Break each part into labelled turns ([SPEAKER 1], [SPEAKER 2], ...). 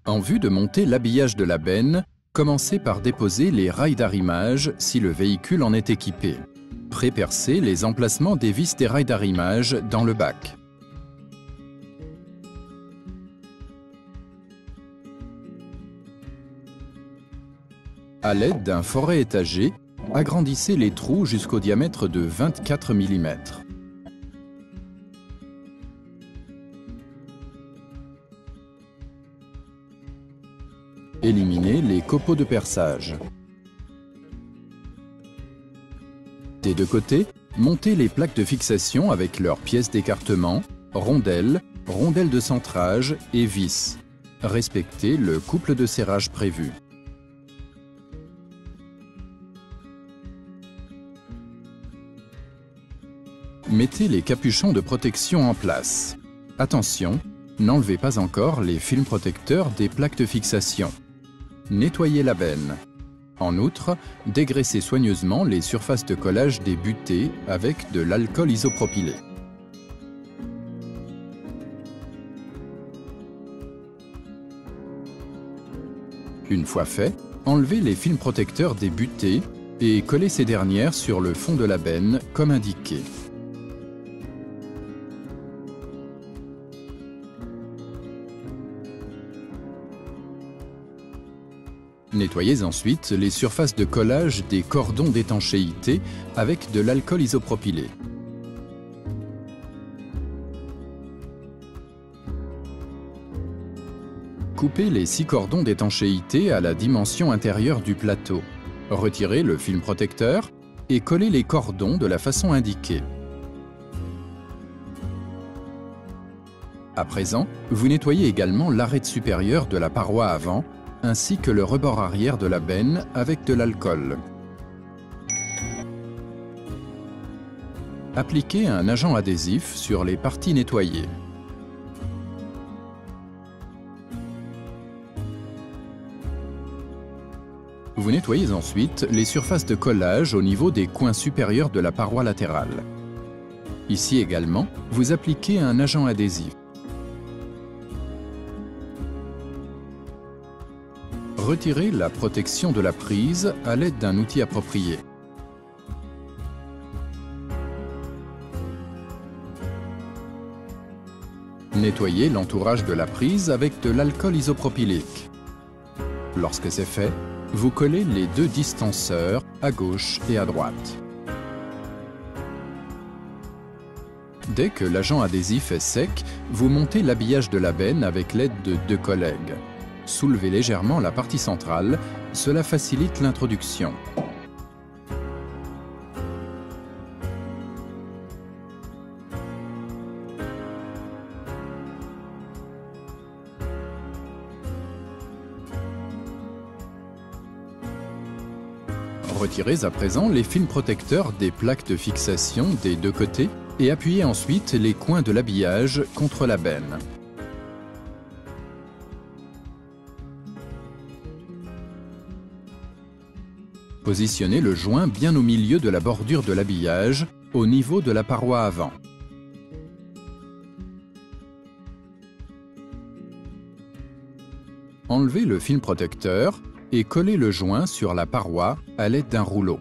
[SPEAKER 1] En vue de monter l'habillage de la benne, commencez par déposer les rails d'arrimage si le véhicule en est équipé. Pré-percez les emplacements des vis des rails d'arrimage dans le bac. À l'aide d'un forêt étagé, agrandissez les trous jusqu'au diamètre de 24 mm. Éliminez les copeaux de perçage. Des deux côtés, montez les plaques de fixation avec leurs pièces d'écartement, rondelles, rondelles de centrage et vis. Respectez le couple de serrage prévu. Mettez les capuchons de protection en place. Attention, n'enlevez pas encore les films protecteurs des plaques de fixation. Nettoyez la benne. En outre, dégraissez soigneusement les surfaces de collage des butées avec de l'alcool isopropylé. Une fois fait, enlevez les films protecteurs des butées et collez ces dernières sur le fond de la benne comme indiqué. Nettoyez ensuite les surfaces de collage des cordons d'étanchéité avec de l'alcool isopropylé. Coupez les 6 cordons d'étanchéité à la dimension intérieure du plateau. Retirez le film protecteur et collez les cordons de la façon indiquée. À présent, vous nettoyez également l'arête supérieure de la paroi avant ainsi que le rebord arrière de la benne avec de l'alcool. Appliquez un agent adhésif sur les parties nettoyées. Vous nettoyez ensuite les surfaces de collage au niveau des coins supérieurs de la paroi latérale. Ici également, vous appliquez un agent adhésif. Retirez la protection de la prise à l'aide d'un outil approprié. Nettoyez l'entourage de la prise avec de l'alcool isopropylique. Lorsque c'est fait, vous collez les 2 distanceurs à gauche et à droite. Dès que l'agent adhésif est sec, vous montez l'habillage de la benne avec l'aide de 2 collègues. Soulevez légèrement la partie centrale, cela facilite l'introduction. Retirez à présent les films protecteurs des plaques de fixation des 2 côtés et appuyez ensuite les coins de l'habillage contre la benne. Positionnez le joint bien au milieu de la bordure de l'habillage, au niveau de la paroi avant. Enlevez le film protecteur et collez le joint sur la paroi à l'aide d'un rouleau.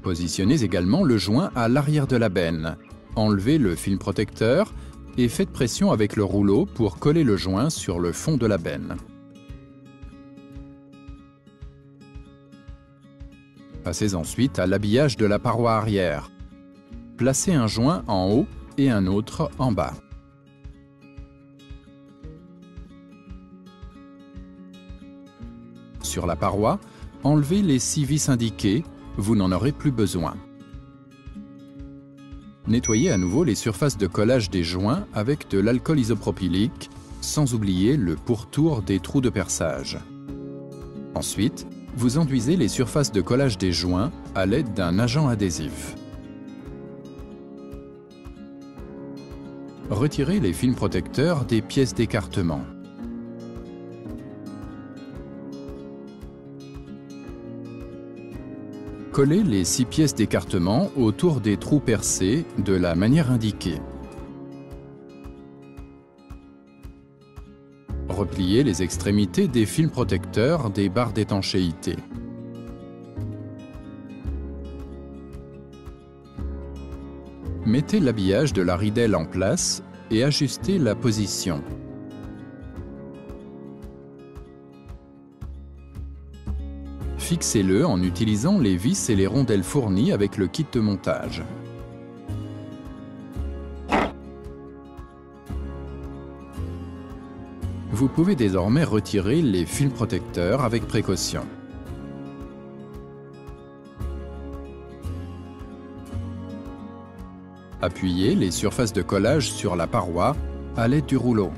[SPEAKER 1] Positionnez également le joint à l'arrière de la benne. Enlevez le film protecteur et faites pression avec le rouleau pour coller le joint sur le fond de la benne. Passez ensuite à l'habillage de la paroi arrière. Placez un joint en haut et un autre en bas. Sur la paroi, enlevez les 6 vis indiquées, vous n'en aurez plus besoin. Nettoyez à nouveau les surfaces de collage des joints avec de l'alcool isopropylique, sans oublier le pourtour des trous de perçage. Ensuite, vous enduisez les surfaces de collage des joints à l'aide d'un agent adhésif. Retirez les films protecteurs des pièces d'écartement. Collez les 6 pièces d'écartement autour des trous percés de la manière indiquée. Repliez les extrémités des films protecteurs des barres d'étanchéité. Mettez l'habillage de la ridelle en place et ajustez la position. Fixez-le en utilisant les vis et les rondelles fournies avec le kit de montage. Vous pouvez désormais retirer les films protecteurs avec précaution. Appuyez les surfaces de collage sur la paroi à l'aide du rouleau.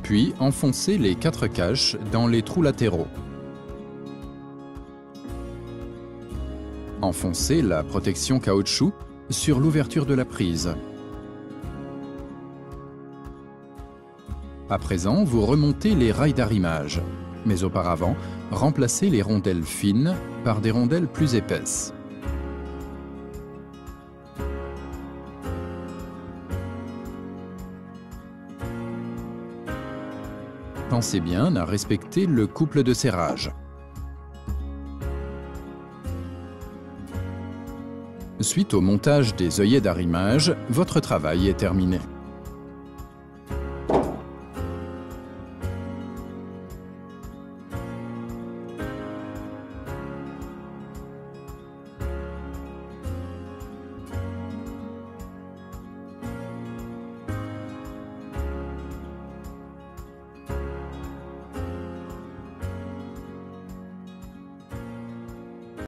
[SPEAKER 1] Puis enfoncez les 4 caches dans les trous latéraux. Enfoncez la protection caoutchouc sur l'ouverture de la prise. À présent, vous remontez les rails d'arrimage, mais auparavant, remplacez les rondelles fines par des rondelles plus épaisses. Pensez bien à respecter le couple de serrage. Suite au montage des œillets d'arrimage, votre travail est terminé.